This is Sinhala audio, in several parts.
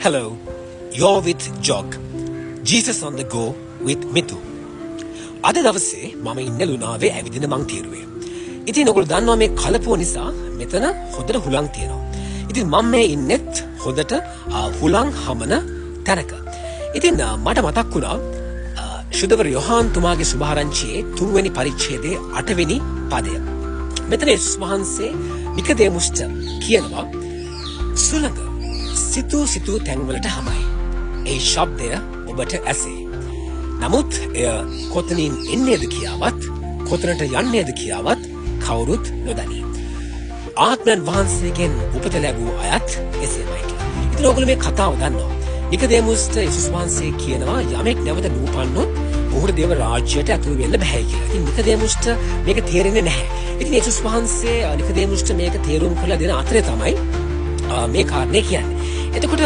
Hello, you're with Jog. Jesus on the go with Mithu. අද දවසේ මම ඉන්නේ ලුනාවේ ඇවිදින මං තීරුවේ. ඉතින් ඔයගොල්ලෝ දන්නවා මේ කලපුව නිසා මෙතන හොඳට හුලං තියෙනවා. ඉතින් මම මේ ඉන්නෙත් හොඳට හුලං හමන තැනක. ඉතින් මට මතක් වුණා ශුද්ධවර යොහාන් තුමාගේ සුභාරංචියේ 3 වෙනි පරිච්ඡේදයේ 8 වෙනි පදය. මෙතන යේසුස් වහන්සේ නිකදේමුස්ට කියනවා සුළඟ සිතු තැන්වලට හමයි. ඒ ශබ්දය ඔබට ඇසේ. නමුත් එය කොතනින් එන්නේද කියාවත් කොතනට යන්නේද කියාවත් කවුරුත් නොදනී. ආත්මයන් වහන්සේගෙන් උපත ලැබූ අයත් එසේමයි කියලා. ඉතින් ඔයගොල්ලෝ මේ කතාව දන්නවා. නිකදේමුස්ට යේසුස් වහන්සේ කියනවා යමෙක් නැවත නූපන්නොත් ඔහුට දේව රාජ්‍යයට ඇතුළු වෙන්න බෑ කියලා. ඉතින් නිකදේමුස්ට මේක තේරෙන්නේ නැහැ. ඉතින් යේසුස් වහන්සේ නිකදේමුස්ට මේක තේරුම් කරලා දෙන අතරේ තමයි මේ කාරණේ කියන්නේ. එතකොට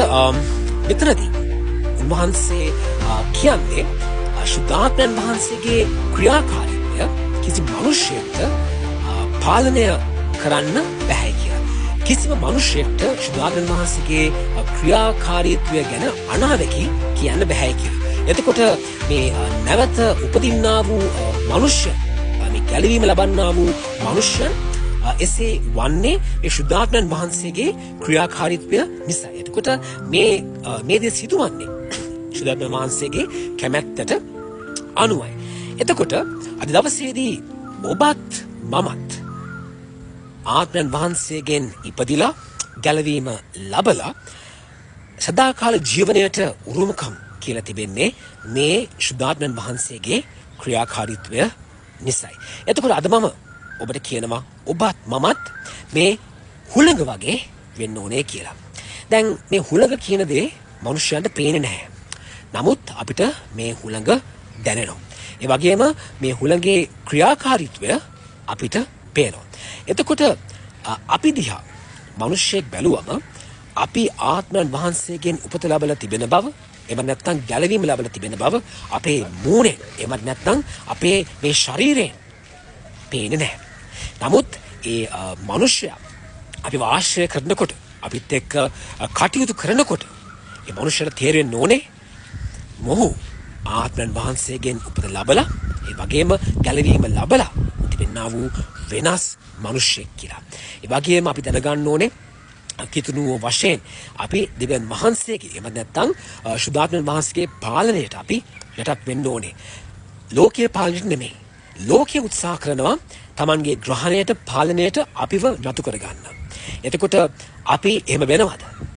මෙතනදී උන්වහන්සේ කියන්නේ ශුද්ධාත්මයන් වහන්සේගේ ක්‍රියාකාරීත්වය කිසි මිනිසෙකුට පාලනය කරන්න බැහැ කියලා. කිසිම මිනිසෙකුට ශුද්ධාත්මයන් වහන්සේගේ ක්‍රියාකාරීත්වය ගැන අනාවැකි කියන්න බැහැ කියලා. එතකොට මේ නැවත උපදින්නා වූ මිනිසෙ මේ ගැලවීම ලබන්නා වූ මිනිසෙන් එසේ වන්නේ මේ ශුද්ධාත්මයන් වහන්සේගේ ක්‍රියාකාරීත්වය නිසා. එතකොට මේ දේ සිදුවන්නේ ශුද්ධාත්මයන් වහන්සේගේ කැමැත්තට අනුවයි. එතකොට අද දවසේදී ඔබත් මමත් ආත්මයන් වහන්සේගෙන් ඉපදිලා ගැලවීම ලබලා සදාකාල ජීවනයට උරුමකම් කියලා තිබෙන්නේ මේ ශුද්ධාත්මයන් වහන්සේගේ ක්‍රියාකාරීත්වය නිසායි. එතකොට අද මම ඔබට කියනවා ඔබත් මමත් මේ හුළඟ වගේ වෙන්න ඕනේ කියලා. දැන් මේ හුළඟ කියන දේ මනුෂ්‍යයන්ට පේන්නේ නැහැ. නමුත් අපිට මේ හුළඟ දැනෙනවා. ඒ වගේම මේ හුළඟේ ක්‍රියාකාරීත්වය අපිට පේනවා. එතකොට අපි දිහා මිනිස්සෙක් බැලුවම අපි ආත්මයන් වහන්සේගෙන් උපත ලැබලා තිබෙන බව, එහෙම නැත්නම් ගැලවීම ලැබලා තිබෙන බව අපේ මූණෙන්, එහෙම නැත්නම් අපේ මේ ශරීරයෙන් පේන්නේ නැහැ. නමුත් ඒ මිනිස්සයා අපිව ආශ්‍රය කරනකොට, අපිත් එක්ක කටයුතු කරනකොට ඒ මිනිස්සට තේරෙන්න ඕනේ මොහු ආත්මයන් වහන්සේගෙන් උපත ලැබලා ඒ වගේම ගැලවීම ලැබලා තිබෙනා වූ වෙනස් මිනිසෙක් කියලා. ඒ වගේම අපි දැනගන්න ඕනේ කිතුණුව වශයෙන් අපි දෙවියන් වහන්සේගේ එහෙම නැත්නම් ශුද්ධාත්මයන් වහන්සේගේ පාලනයට අපි යටත් වෙන්න ඕනේ. ලෝකීය පාලනයට නෙමෙයි. ලෝකීය උත්සාහ කරනවා Tamanගේ ග්‍රහණයට පාලනයට අපිව නතු කරගන්න. එතකොට අපි එහෙම වෙනවද?